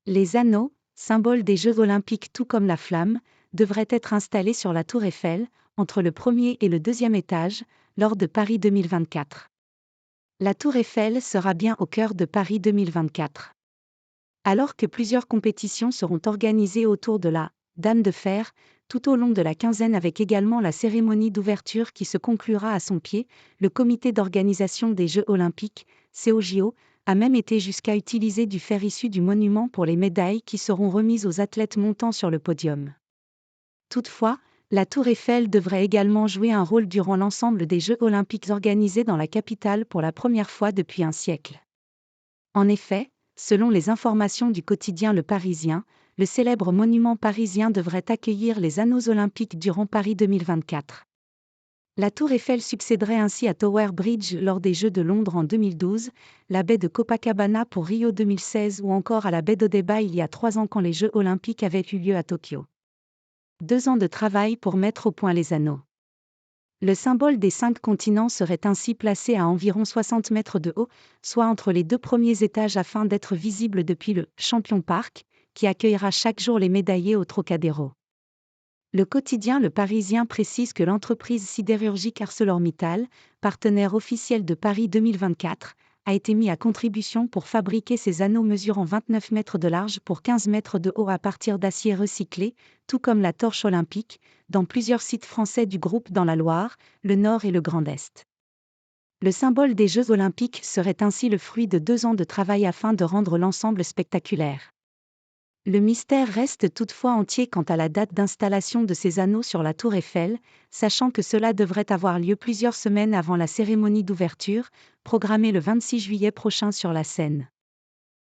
Les anneaux, symboles des Jeux olympiques tout comme la flamme, devraient être installés sur la tour Eiffel, entre le premier et le deuxième étage, lors de Paris 2024. La tour Eiffel sera bien au cœur de Paris 2024. Alors que plusieurs compétitions seront organisées autour de la Dame de Fer, tout au long de la quinzaine avec également la cérémonie d'ouverture qui se conclura à son pied, le comité d'organisation des Jeux olympiques, COJO, a même été jusqu'à utiliser du fer issu du monument pour les médailles qui seront remises aux athlètes montant sur le podium. Toutefois, la tour Eiffel devrait également jouer un rôle durant l'ensemble des Jeux olympiques organisés dans la capitale pour la première fois depuis un siècle. En effet, selon les informations du quotidien Le Parisien, le célèbre monument parisien devrait accueillir les Anneaux olympiques durant Paris 2024. La tour Eiffel succéderait ainsi à Tower Bridge lors des Jeux de Londres en 2012, la baie de Copacabana pour Rio 2016 ou encore à la baie d'Odaiba il y a 3 ans quand les Jeux olympiques avaient eu lieu à Tokyo. 2 ans de travail pour mettre au point les anneaux. Le symbole des 5 continents serait ainsi placé à environ 60 mètres de haut, soit entre les 2 premiers étages afin d'être visible depuis le Champion Park, qui accueillera chaque jour les médaillés au Trocadéro. Le quotidien Le Parisien précise que l'entreprise sidérurgique ArcelorMittal, partenaire officiel de Paris 2024, a été mis à contribution pour fabriquer ces anneaux mesurant 29 mètres de large pour 15 mètres de haut à partir d'acier recyclé, tout comme la torche olympique, dans plusieurs sites français du groupe dans la Loire, le Nord et le Grand Est. Le symbole des Jeux olympiques serait ainsi le fruit de 2 ans de travail afin de rendre l'ensemble spectaculaire. Le mystère reste toutefois entier quant à la date d'installation de ces anneaux sur la tour Eiffel, sachant que cela devrait avoir lieu plusieurs semaines avant la cérémonie d'ouverture, programmée le 26 juillet prochain sur la Seine.